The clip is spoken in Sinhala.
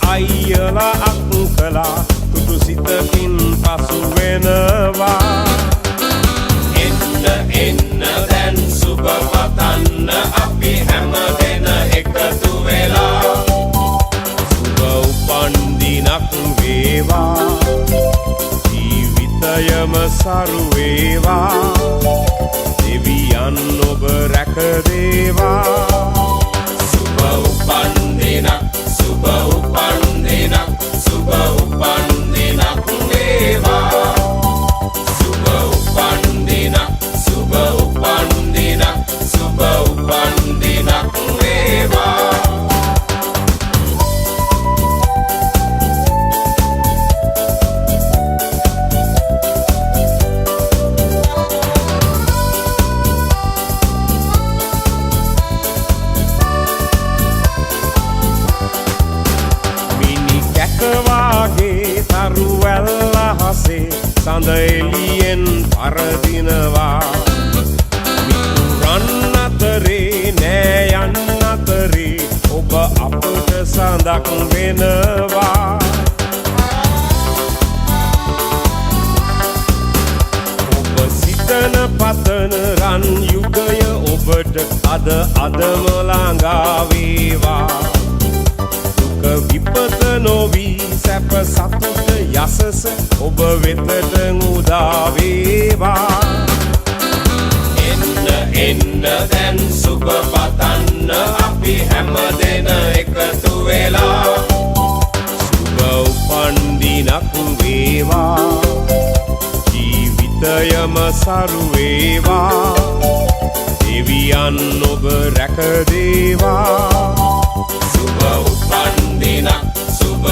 අයියලා අක්කලා තුටු සිතකින් පසු වෙනවා. එන්න එන්න දැන් සුබ පතන්න අපි හැමදෙන එකතු වෙලා. සුබ උපන්දිනක් වේවා, ජීවිතයම සරු වේවා, දෙවියන් ඔබ රැකදේවා. සුබ උපන්දිනක්, සුබ උපන්දිනක්, සුබ උපන්දිනක් වේවා. සුබ උපන්දිනක්, සුබ උපන්දිනක්, සුබ උපන්දිනක් වේවා. වාගේ තරුවැල්ල හසේ සඳ එළියෙන් පරදිනවා. මිතුරන් අතරේ නෑ යන්න අතරේ ඔබ අපට සඳක් වෙනවා. ඔබ සිතන පතන රන් යුගය ඔබට අදම ළඟා වේවා. විපත නොවී සැප සතුට යසස ඔබ වෙතට උදා වේවා. එන්න එන්න දැන් සුබ පතන්න අපි හැමදෙන එකතු වෙලා. සුබ උපන්දිනක් වේවා, ජීවිතයම සරු වේවා, දෙවියන් ඔබ රැකදේවා. සුබ උපන්දිනක්, සුබ